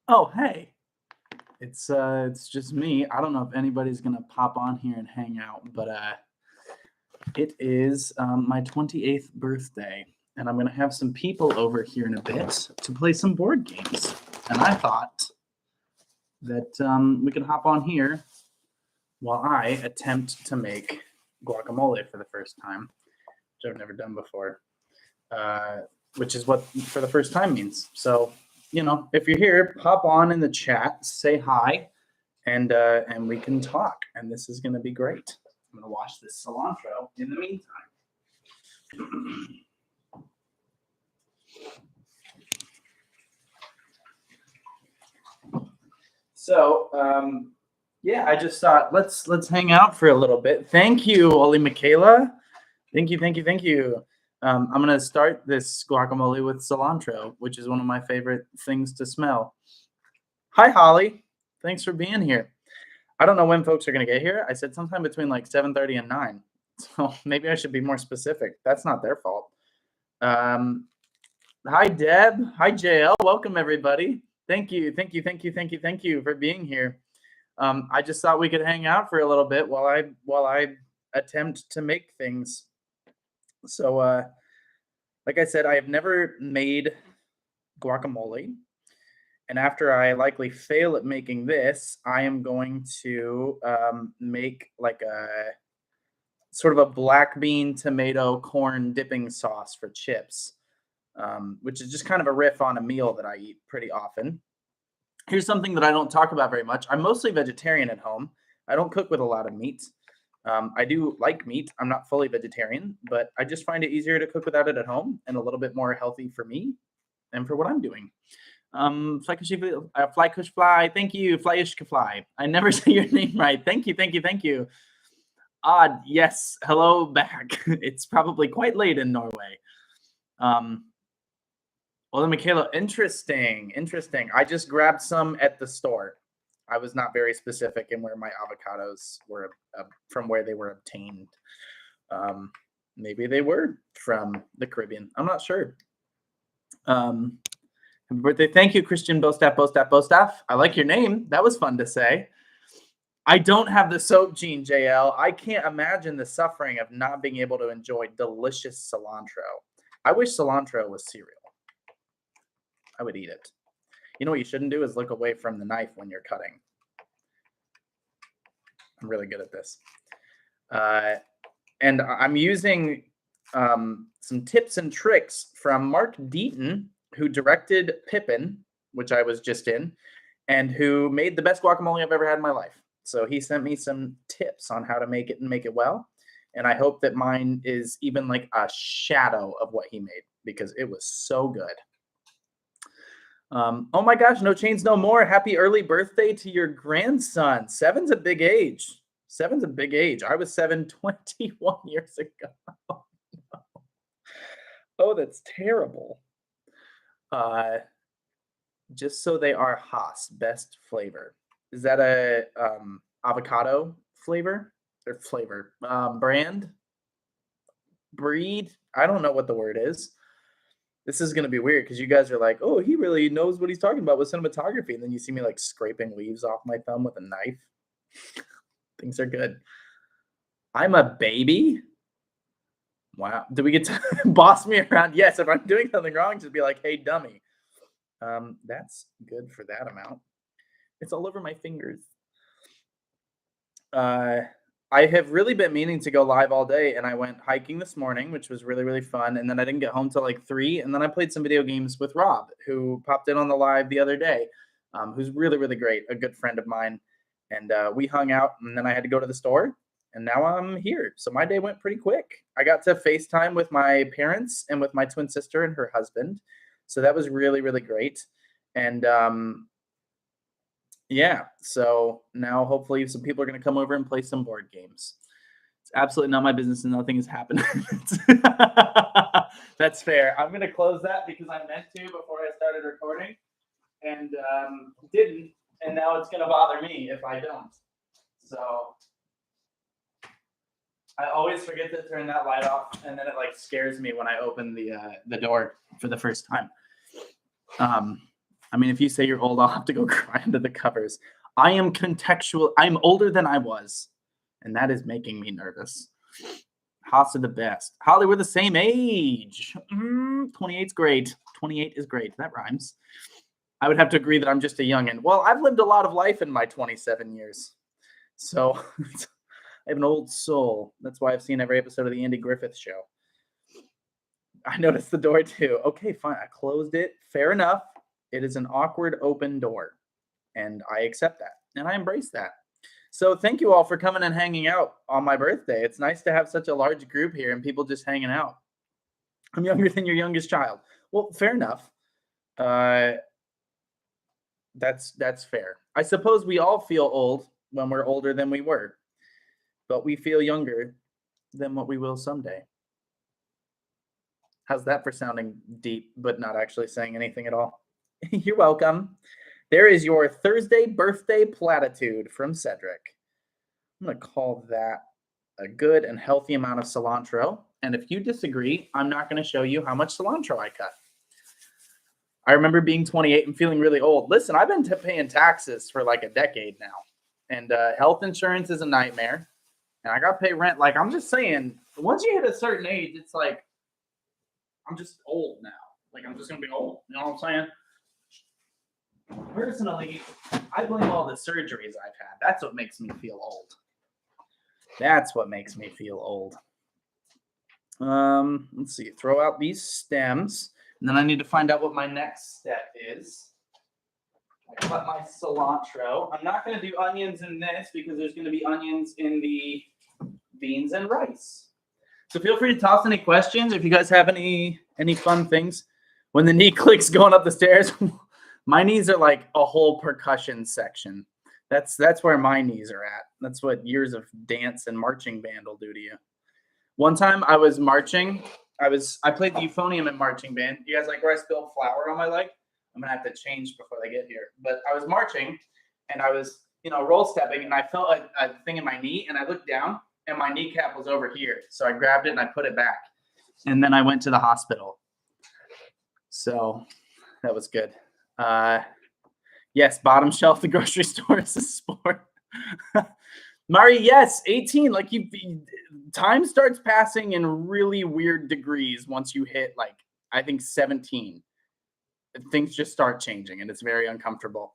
Oh, hey. It's just me. I don't know if anybody's gonna pop on here and hang out, but it is my 28th birthday, and I'm gonna have some people over here in a bit to play some board games. And I thought that we could hop on here while I attempt to make guacamole for the first time, which I've never done before. Uh, which is what for the first time means. So, if you're here, pop on in the chat, say hi, and we can talk. And this is going to be great. I'm going to wash this cilantro in the meantime. So, yeah, I just thought let's hang out for a little bit. Thank you, Oli Michaela. Thank you. I'm gonna start this guacamole with cilantro, which is one of my favorite things to smell. Hi, Holly. Thanks for being here. I don't know when folks are gonna get here. I said sometime between like 7:30 and 9. So maybe I should be more specific. That's not their fault. Hi, Deb. Hi, JL. Welcome, everybody. Thank you for being here. I just thought we could hang out for a little bit while I attempt to make things. So, like I said, I have never made guacamole. And after I likely fail at making this, I am going to make like a sort of a black bean tomato corn dipping sauce for chips, which is just kind of a riff on a meal that I eat pretty often. Here's something that I don't talk about very much. I'm mostly vegetarian at home. I don't cook with a lot of meat. I do like meat. I'm not fully vegetarian, but I just find it easier to cook without it at home and a little bit more healthy for me and for what I'm doing. Fly Kush Fly, thank you. Flyish Fly. I never say your name right. Thank you. Odd, yes. Hello back. It's probably quite late in Norway. Well, Michaela, interesting. I just grabbed some at the store. I was not very specific in where my avocados were from where they were obtained. Maybe they were from the Caribbean. I'm not sure. Happy birthday. Thank you, Christian Bostaff. I like your name. That was fun to say. I don't have the soap gene, JL. I can't imagine the suffering of not being able to enjoy delicious cilantro. I wish cilantro was cereal. I would eat it. You know what you shouldn't do is look away from the knife when you're cutting. I'm really good at this. And I'm using some tips and tricks from Mark Deaton, who directed Pippin, which I was just in, and who made the best guacamole I've ever had in my life. So he sent me some tips on how to make it and make it well. And I hope that mine is even like a shadow of what he made, because it was so good. Oh my gosh, No Chains No More. Happy early birthday to your grandson. 7's a big age. I was 7 21 years ago. Oh, that's terrible. Just so they are Haas, best flavor. Is that a avocado flavor? Or flavor? Brand? Breed? I don't know what the word is. This is going to be weird because you guys are like, oh, he really knows what he's talking about with cinematography. And then you see me like scraping leaves off my thumb with a knife. Things are good. I'm a baby? Wow. Do we get to boss me around? Yes, if I'm doing something wrong, just be like, hey, dummy. That's good for that amount. It's all over my fingers. I have really been meaning to go live all day, and I went hiking this morning, which was really, really fun. And then I didn't get home till like 3. And then I played some video games with Rob, who popped in on the live the other day, who's really, really great, a good friend of mine. And we hung out, and then I had to go to the store, and now I'm here. So my day went pretty quick. I got to FaceTime with my parents and with my twin sister and her husband. So that was really, really great. And yeah, so now hopefully some people are going to come over and play some board games. It's absolutely not my business and nothing has happened. That's fair. I'm going to close that because I meant to before I started recording and didn't. And now it's going to bother me if I don't. So I always forget to turn that light off, and then it like scares me when I open the door for the first time. I'm I mean, if you say you're old, I'll have to go cry under the covers. I am contextual. I'm older than I was, and that is making me nervous. Haas are the best. Holly, we're the same age. 28's great. 28 is great. That rhymes. I would have to agree that I'm just a youngin'. Well, I've lived a lot of life in my 27 years. So I have an old soul. That's why I've seen every episode of the Andy Griffith Show. I noticed the door too. Okay, fine. I closed it. Fair enough. It is an awkward open door. And I accept that. And I embrace that. So thank you all for coming and hanging out on my birthday. It's nice to have such a large group here and people just hanging out. I'm younger than your youngest child. Well, fair enough. That's fair. I suppose we all feel old when we're older than we were, but we feel younger than what we will someday. How's that for sounding deep, but not actually saying anything at all? You're welcome. There is your Thursday birthday platitude from Cedric. I'm going to call that a good and healthy amount of cilantro. And if you disagree, I'm not going to show you how much cilantro I cut. I remember being 28 and feeling really old. Listen, I've been paying taxes for like a decade now. And health insurance is a nightmare. And I got to pay rent. Like, I'm just saying, once you hit a certain age, it's like, I'm just old now. Like, I'm just going to be old. You know what I'm saying? Personally, I blame all the surgeries I've had. That's what makes me feel old. That's what makes me feel old. Let's see. Throw out these stems. And then I need to find out what my next step is. I cut my cilantro. I'm not going to do onions in this because there's going to be onions in the beans and rice. So feel free to toss any questions if you guys have any fun things. When the knee clicks going up the stairs, my knees are like a whole percussion section. That's where my knees are at. That's what years of dance and marching band will do to you. One time I was marching. I played the euphonium in marching band. You guys like where I spilled flour on my leg? I'm gonna have to change before they get here. But I was marching and I was, roll stepping, and I felt a thing in my knee, and I looked down and my kneecap was over here. So I grabbed it and I put it back. And then I went to the hospital. So that was good. Yes, bottom shelf, the grocery store is a sport. Mari, yes, 18. Like time starts passing in really weird degrees once you hit I think 17. Things just start changing and it's very uncomfortable.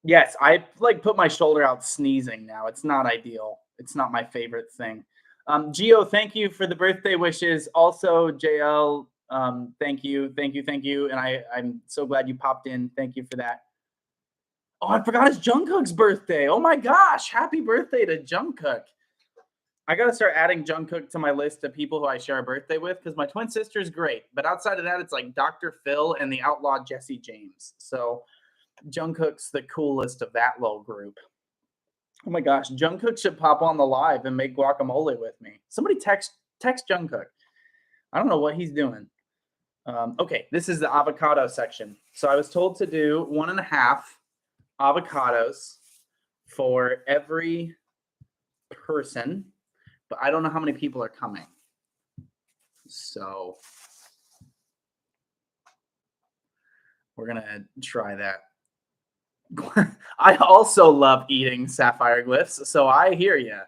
Yes, I put my shoulder out sneezing now. It's not ideal. It's not my favorite thing. Gio, thank you for the birthday wishes. Also, JL, thank you. And I'm so glad you popped in. Thank you for that. Oh, I forgot it's Jungkook's birthday. Oh my gosh. Happy birthday to Jungkook. I got to start adding Jungkook to my list of people who I share a birthday with because my twin sister is great. But outside of that, it's like Dr. Phil and the outlaw Jesse James. So Jungkook's the coolest of that little group. Oh my gosh. Jungkook should pop on the live and make guacamole with me. Somebody text Jungkook. I don't know what he's doing. Okay, this is the avocado section. So I was told to do 1.5 avocados for every person, but I don't know how many people are coming. So we're going to try that. I also love eating sapphire glyphs, so I hear you.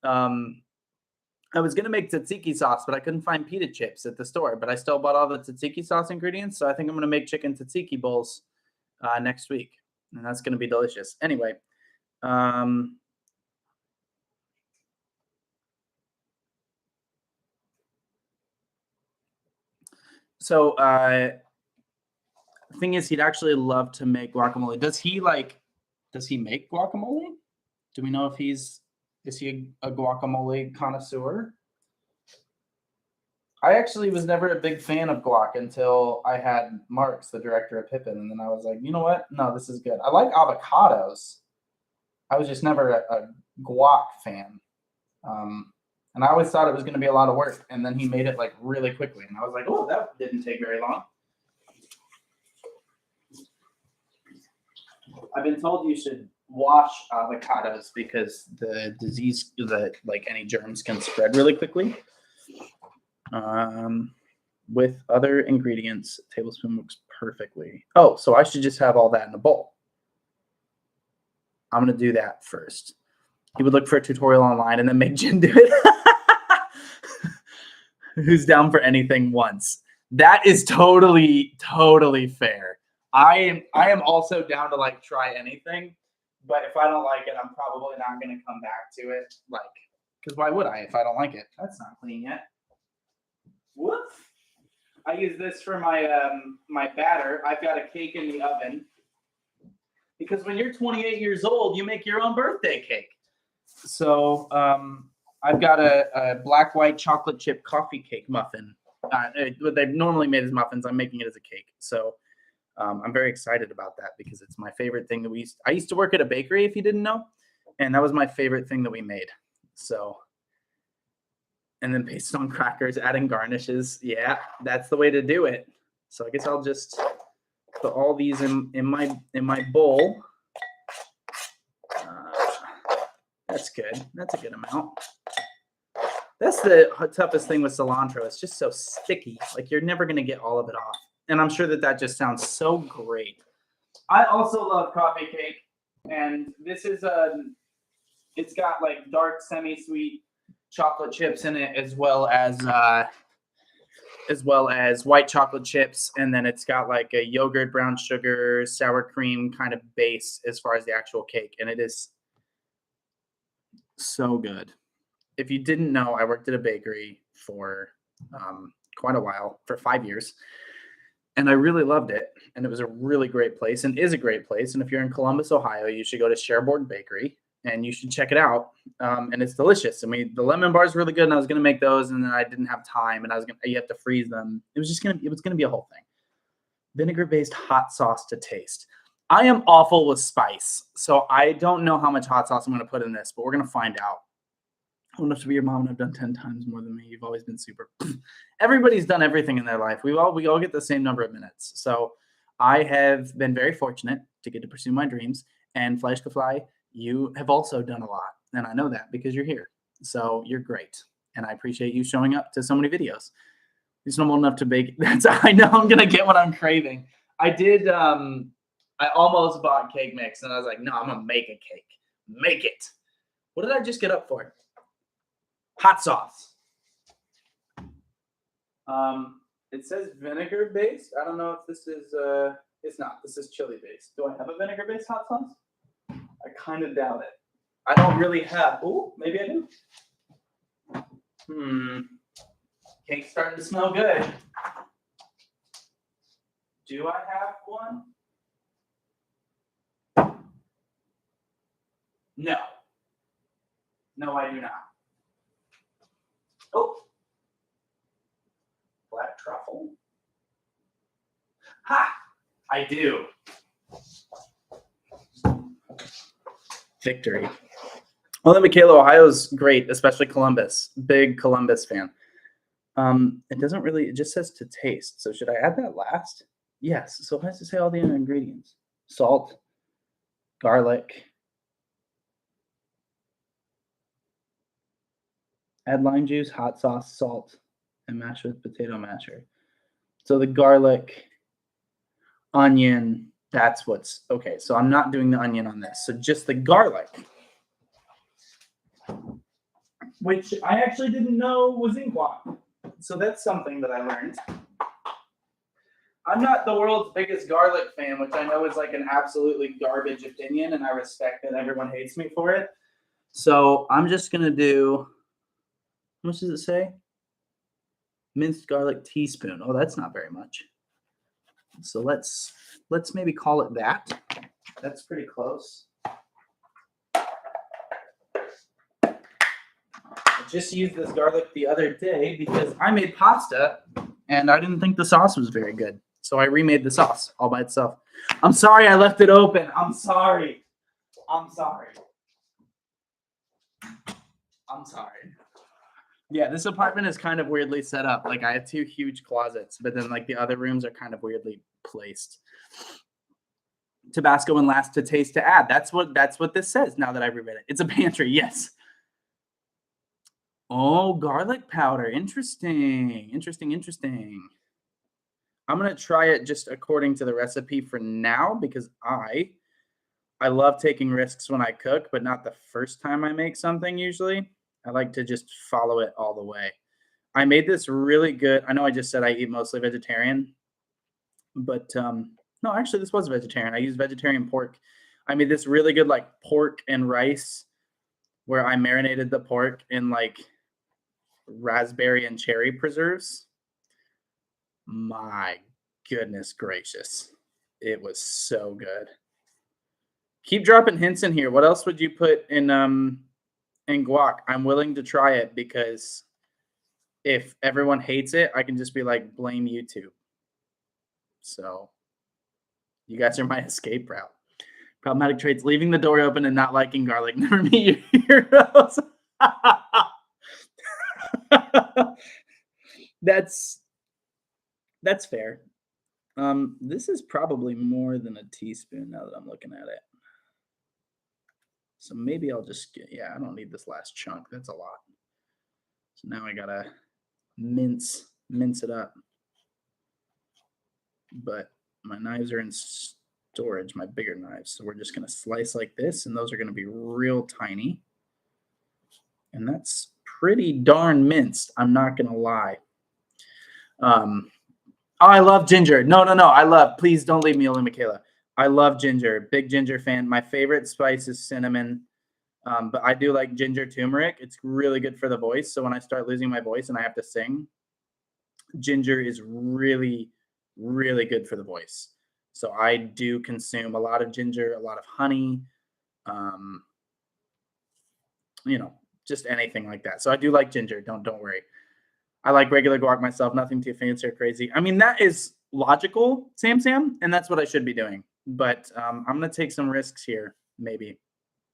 I was going to make tzatziki sauce, but I couldn't find pita chips at the store, but I still bought all the tzatziki sauce ingredients, so I think I'm going to make chicken tzatziki bowls next week, and that's going to be delicious. Anyway, so the thing is, he'd actually love to make guacamole. Does he make guacamole? Do we know if is he a guacamole connoisseur? I actually was never a big fan of guac until I had Marks, the director of Pippin, and then I was like, you know what? No, this is good. I like avocados. I was just never a guac fan. And I always thought it was going to be a lot of work, and then he made it really quickly, and I was like, oh, that didn't take very long. I've been told you should wash avocados because the disease, any germs can spread really quickly. With other ingredients, a tablespoon works perfectly. Oh, so I should just have all that in a bowl. I'm going to do that first. He would look for a tutorial online and then make Jen do it. Who's down for anything once? That is totally fair. I am also down to like try anything, but if I don't like it, I'm probably not going to come back to it. Like, because why would I if I don't like it? That's not clean yet. Whoops. I use this for my my batter. I've got a cake in the oven because when you're 28 years old, you make your own birthday cake. So I've got a black white chocolate chip coffee cake muffin. What they've normally made as muffins, I'm making it as a cake. So I'm very excited about that because it's my favorite thing that I used to work at a bakery, if you didn't know, and that was my favorite thing that we made. So, and then paste on crackers, adding garnishes. Yeah, that's the way to do it. So I guess I'll just put all these in my bowl. That's good. That's a good amount. That's the toughest thing with cilantro. It's just so sticky. Like you're never going to get all of it off. And I'm sure that just sounds so great. I also love coffee cake. And this is it's got like dark semi-sweet chocolate chips in it as well as white chocolate chips. And then it's got like a yogurt, brown sugar, sour cream kind of base as far as the actual cake. And it is so good. If you didn't know, I worked at a bakery for quite a while, for 5 years, and I really loved it. And it was a really great place and is a great place. And if you're in Columbus, Ohio, you should go to Sherborne Bakery and you should check it out. And it's delicious. I mean, the lemon bar is really good, and I was going to make those, and then I didn't have time, and you have to freeze them. It was going to be a whole thing. Vinegar-based hot sauce to taste. I am awful with spice, so I don't know how much hot sauce I'm going to put in this, but we're going to find out. I don't have to be your mom, and I've done 10 times more than me. You've always been super. Everybody's done everything in their life. We all get the same number of minutes. So I have been very fortunate to get to pursue my dreams. And Fleischgefly, you have also done a lot. And I know that because you're here. So you're great. And I appreciate you showing up to so many videos. It's not old enough to bake. I know I'm going to get what I'm craving. I did. I almost bought cake mix, and I was like, no, I'm going to make a cake. Make it. What did I just get up for? Hot sauce. It says vinegar based. I don't know if this is it's not. This is chili based. Do I have a vinegar based hot sauce? I kind of doubt it. I don't really have. Oh, maybe I do. Cake's starting to smell good. Do I have one? No. No, I do not. Oh, black truffle. Ha! I do. Victory. Well, then Michaela, Ohio's great, especially Columbus. Big Columbus fan. It doesn't really, it just says to taste. So should I add that last? Yes. So it has to say all the ingredients. Salt, garlic. Add lime juice, hot sauce, salt, and mash with potato masher. So the garlic, onion, that's what's okay. So I'm not doing the onion on this. So just the garlic, which I actually didn't know was in guac. So that's something that I learned. I'm not the world's biggest garlic fan, which I know is like an absolutely garbage opinion, and I respect that everyone hates me for it. So I'm just going to do, how much does it say? Minced garlic teaspoon. Oh, that's not very much. So let's maybe call it that. That's pretty close. I just used this garlic the other day because I made pasta and I didn't think the sauce was very good. So I remade the sauce all by itself. I'm sorry I left it open. I'm sorry. I'm sorry. I'm sorry. Yeah, this apartment is kind of weirdly set up. Like I have 2 huge closets, but then like the other rooms are kind of weirdly placed. Tabasco and last to taste to add. That's what this says now that I've read it. It's a pantry, yes. Oh, garlic powder. Interesting. Interesting. I'm gonna try it just according to the recipe for now because I love taking risks when I cook, but not the first time I make something usually. I like to just follow it all the way. I made this really good. I know I just said I eat mostly vegetarian, but no, actually this was vegetarian. I used vegetarian pork. I made this really good like pork and rice where I marinated the pork in like raspberry and cherry preserves. My goodness gracious. It was so good. Keep dropping hints in here. What else would you put in guac? I'm willing to try it because if everyone hates it, I can just be like blame YouTube. So you guys are my escape route. Problematic traits: leaving the door open and not liking garlic. Never meet your heroes. That's fair. This is probably more than a teaspoon now that I'm looking at it. So maybe I'll just get, yeah, I don't need this last chunk. That's a lot. So now I gotta mince it up. But my knives are in storage, my bigger knives. So we're just gonna slice like this, and those are gonna be real tiny. And that's pretty darn minced, I'm not gonna lie. Oh, I love ginger. No, please don't leave me alone, Michaela. I love ginger. Big ginger fan. My favorite spice is cinnamon. But I do like ginger turmeric. It's really good for the voice. So when I start losing my voice and I have to sing, ginger is really, really good for the voice. So I do consume a lot of ginger, a lot of honey, just anything like that. So I do like ginger. Don't worry. I like regular guac myself. Nothing too fancy or crazy. I mean, that is logical, Sam, and that's what I should be doing. But I'm gonna take some risks here, maybe.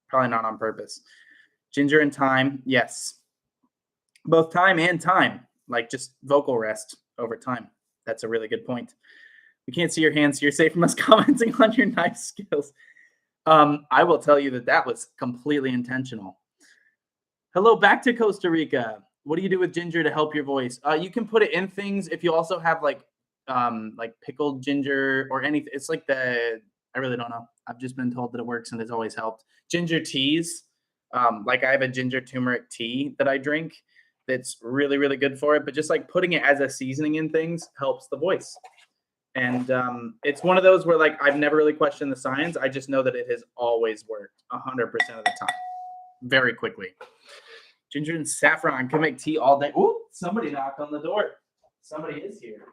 Probably not on purpose. Ginger and thyme, yes. Both time and time, like just vocal rest over time. That's a really good point. We can't see your hands, so you're safe from us commenting on your knife skills. I will tell you that was completely intentional. Hello, back to Costa Rica. What do you do with ginger to help your voice? You can put it in things. If you also have like pickled ginger or anything, it's like I really don't know. I've just been told that it works and it's always helped. Ginger teas, like I have a ginger turmeric tea that I drink that's really, really good for it. But just like putting it as a seasoning in things helps the voice. And it's one of those where like I've never really questioned the science. I just know that it has always worked 100% of the time, very quickly. Ginger and saffron can make tea all day. Ooh, somebody knocked on the door. Somebody is here.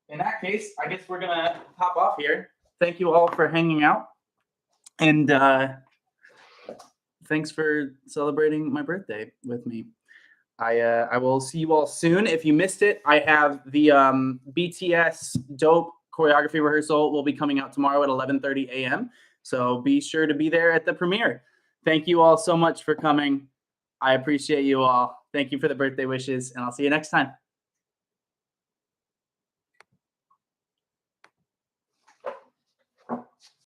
In that case, I guess we're gonna hop off here. Thank you all for hanging out, and thanks for celebrating my birthday with me. I will see you all soon. If you missed it, I have the BTS Dope choreography rehearsal will be coming out tomorrow at 11:30 a.m. So be sure to be there at the premiere. Thank you all so much for coming. I appreciate you all. Thank you for the birthday wishes, and I'll see you next time.